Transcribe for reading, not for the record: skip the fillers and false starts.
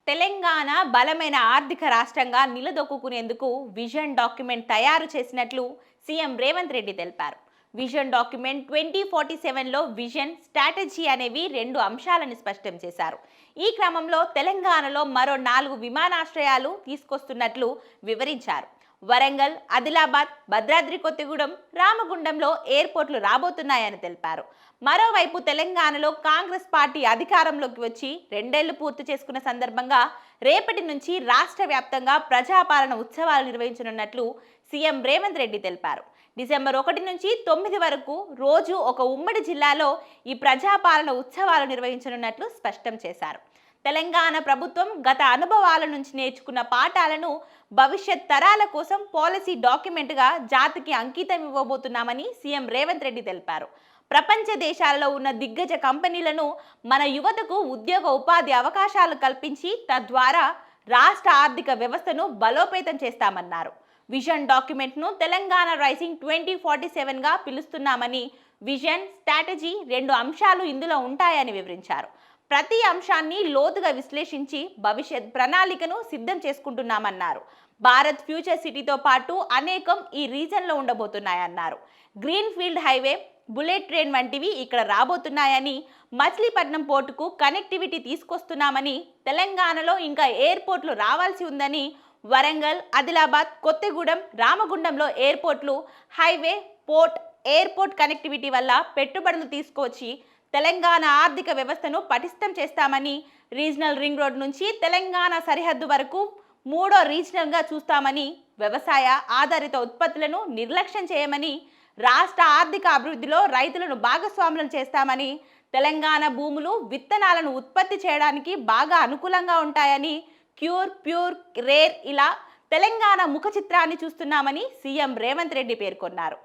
తెలంగాణ బలమైన ఆర్థిక రాష్ట్రంగా నిలదొక్కునేందుకు విజన్ డాక్యుమెంట్ తయారు చేసినట్లు సీఎం రేవంత్ రెడ్డి తెలిపారు. విజన్ డాక్యుమెంట్ 2047లో విజన్, స్ట్రాటజీ అనేవి రెండు అంశాలను స్పష్టం చేశారు. ఈ క్రమంలో తెలంగాణలో మరో 4 విమానాశ్రయాలు తీసుకొస్తున్నట్లు వివరించారు. వరంగల్, ఆదిలాబాద్, భద్రాద్రి కొత్తగూడెం, రామగుండంలో ఎయిర్పోర్ట్లు రాబోతున్నాయని తెలిపారు. మరోవైపు తెలంగాణలో కాంగ్రెస్ పార్టీ అధికారంలోకి వచ్చి 2 ఏళ్లు పూర్తి చేసుకున్న సందర్భంగా రేపటి నుంచి రాష్ట్ర వ్యాప్తంగా ప్రజాపాలన ఉత్సవాలు నిర్వహించనున్నట్లు సీఎం రేవంత్ రెడ్డి తెలిపారు. డిసెంబర్ 1 నుంచి 9 వరకు రోజు ఒక ఉమ్మడి జిల్లాలో ఈ ప్రజాపాలన ఉత్సవాలు నిర్వహించనున్నట్లు స్పష్టం చేశారు. తెలంగాణ ప్రభుత్వం గత అనుభవాల నుంచి నేర్చుకున్న పాఠాలను భవిష్యత్ తరాల కోసం పాలసీ డాక్యుమెంట్గా జాతికి అంకితం ఇవ్వబోతున్నామని సీఎం రేవంత్ రెడ్డి తెలిపారు. ప్రపంచ దేశాలలో ఉన్న దిగ్గజ కంపెనీలను మన యువతకు ఉద్యోగ ఉపాధి అవకాశాలు కల్పించి తద్వారా రాష్ట్ర ఆర్థిక వ్యవస్థను బలోపేతం చేస్తామన్నారు. విజన్ డాక్యుమెంట్ను తెలంగాణ రైజింగ్ 2047గా పిలుస్తున్నామని, విజన్, స్ట్రాటజీ రెండు అంశాలు ఇందులో ఉంటాయని వివరించారు. ప్రతి అంశాన్ని లోతుగా విశ్లేషించి భవిష్యత్ ప్రణాళికను సిద్ధం చేసుకుంటున్నామన్నారు. భారత్ ఫ్యూచర్ సిటీతో పాటు అనేకం ఈ రీజన్లో ఉండబోతున్నాయన్నారు. Green field highway, bullet train వంటివి ఇక్కడ రాబోతున్నాయని, మచిలీపట్నం పోర్టుకు కనెక్టివిటీ తీసుకొస్తున్నామని, తెలంగాణలో ఇంకా ఎయిర్పోర్ట్లు రావాల్సి ఉందని, వరంగల్, ఆదిలాబాద్, కొత్తగూడెం, రామగుండంలో ఎయిర్పోర్ట్లు, హైవే, పోర్ట్, ఎయిర్పోర్ట్ కనెక్టివిటీ వల్ల పెట్టుబడులు తీసుకొచ్చి తెలంగాణ ఆర్థిక వ్యవస్థను పటిష్టం చేస్తామని, రీజనల్ రింగ్ రోడ్ నుంచి తెలంగాణ సరిహద్దు వరకు 3వ రీజనల్గా చూస్తామని, వ్యవసాయ ఆధారిత ఉత్పత్తులను నిర్లక్ష్యం చేయమని, రాష్ట్ర ఆర్థిక అభివృద్ధిలో రైతులను భాగస్వాములను చేస్తామని, తెలంగాణ భూములు విత్తనాలను ఉత్పత్తి చేయడానికి బాగా అనుకూలంగా ఉంటాయని, క్యూర్, ప్యూర్, రేర్ ఇలా తెలంగాణ ముఖ చిత్రాన్ని చూస్తున్నామని సీఎం రేవంత్ రెడ్డి పేర్కొన్నారు.